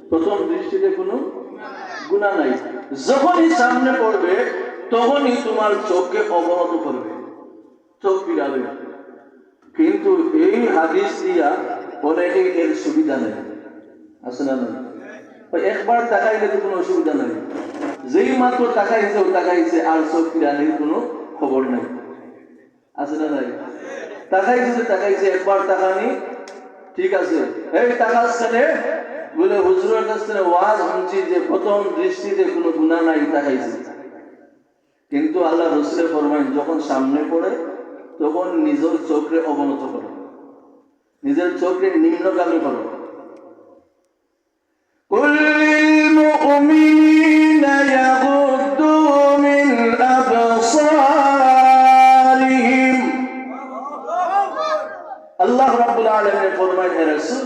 প্রথম দৃষ্টিতে কোনো গুনাহ নাই। যখনই সামনে পড়বে তখনই তোমার চোখকে অবনত করবে, চোখ ফিরাবে। কিন্তু এই হাদিস দিয়া অনেকে এর সুবিধা নেই, আছে না? একবার তাকাইলে তো কোনো অসুবিধা নাই, যেই মাত্র তাকাইছে আর চোখ ফিরানোর কোনো খবর নাই, আছে না? নাই তাকাইছে একবার তাকানি ঠিক আছে, এই তাকাস কেনে বলে হুজুরের কাছ থেকে ওয়াজ শুনছি যে প্রথম দৃষ্টিতে কোনো গুনাহ নাই, তাকাইছে। কিন্তু আল্লাহ রাসূল ফরমায়েন যখন সামনে পড়ে তখন নিজের চোখকে অবনত করো, নিজের চোখকে নিম্নগামী করো। কুল লিল মুমিনিনা ইয়াগুদ্দু মিন আবসারিহিম। আল্লাহ রাব্বুল আলামিন ফরমায়, হে রাসূল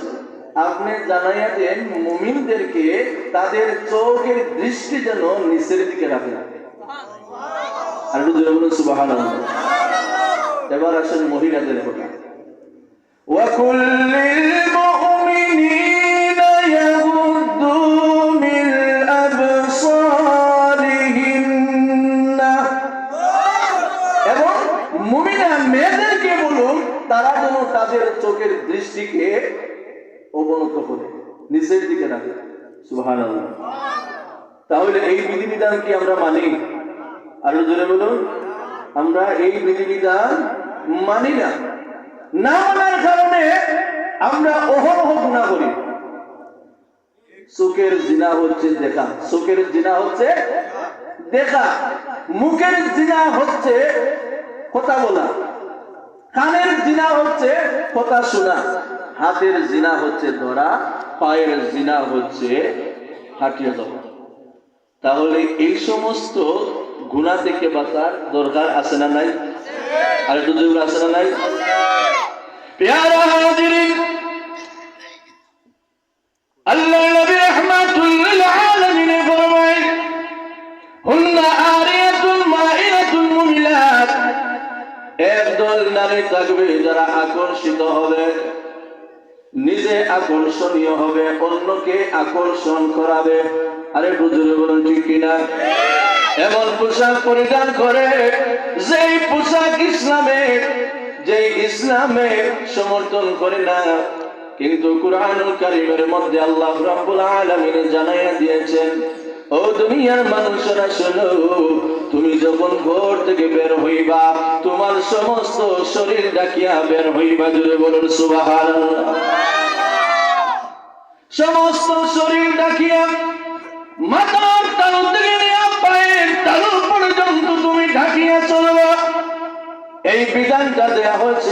আপনি জানাইয়া দেন মুমিনদেরকে তাদের চোখের দৃষ্টি যেন নিচের দিকে রাখে। আর বলুন সুবহানাল্লাহ। এবার আসেন মহিলাদের কথা। ওয়া কুল্লিল মুমিনিনা ইয়াগুদ্দু মিন আবসারিহিন্না। এবং মুমিনা মেয়েদেরকে বলুন তারা যেন তাদের চোখের দৃষ্টিকে অবনত করে, নিচের দিকে রাখে। সুবহানাল্লাহ। তাহলে এই বিধিবিধান কি আমরা মানি? আরো জোরে বলুন, আমরা এই বিধিবিধান মানি না। না মানার কারণে আমরা অহরহ গুনাহ করি। চোখের জিনা হচ্ছে দেখা, চোখের জিনা হচ্ছে দেখা, মুখের জিনা হচ্ছে কথা বলা, কানের জিনা হচ্ছে কথা শোনা, হাতের জিনা হচ্ছে ধরা, পায়ের জিনা হচ্ছে হাঁটিয়ে যাওয়া। তাহলে এই সমস্ত গুনাহ থেকে বাঁচার দরকার আছে না নাই? আর একটু জোরে আছে না নাই? প্যারা হাজিরিন, আল্লাহর নবী রাহমাতুল লিল আলামিন ফরমায়, হুন্না আরিয়াতুল মাইরাতুল মুমিলাত। একদল নারী থাকবে যারা আকর্ষিত হবে, নিজে আকর্ষণীয় হবে, অন্যকে আকর্ষণ করাবে। আরে বুঝলে বলুন ঠিক কিনা? এমন পোশাক পরিধান করে যেই পোশাক ইসলামে সমর্থন করে না। কিন্তু কুরআনুল কারীমের মধ্যে আল্লাহ রাব্বুল আলামিন জানাইয়া দিয়েছেন, ও দুনিয়ার মানুষেরা শোনো, তুমি যখন ঘর থেকে বের হইবা তোমার সমস্ত শরীর ঢাকিয়া বের হইবা। জোরে বলুন সুবহানাল্লাহ। সমস্ত শরীর ঢাকিয়া মাথার তালু থেকে নিয়ে পায়ের তালু পর্যন্ত তুমি ঢাকিয়া চলবা। এই বিধানটা দেয়া হচ্ছে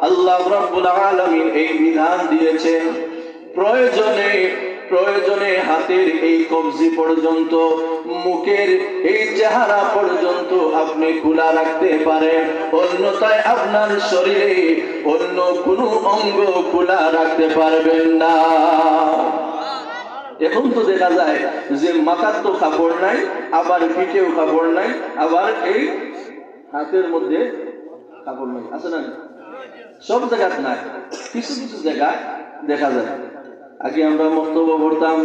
আল্লাহ রাব্বুল আলামিন এই বিধান দিয়েছেন। প্রয়োজনে হাতের এই কবজি পর্যন্ত, মুখের এই চেহারা পর্যন্ত আপনি খোলা রাখতে পারেন, অন্যথায় আপনার শরীরে অন্য কোনো অঙ্গ খোলা রাখতে পারবেন না। এখন তো দেখা যায় যে মাথার তো কাপড় নাই, আবার পিঠেও কাপড় নাই, আবার এই হাতের মধ্যে কাপড় নাই, আছে না? সব জায়গায় নাই, কিছু কিছু জায়গায় দেখা যায়। আগে আমরা বক্তব্য পড়তাম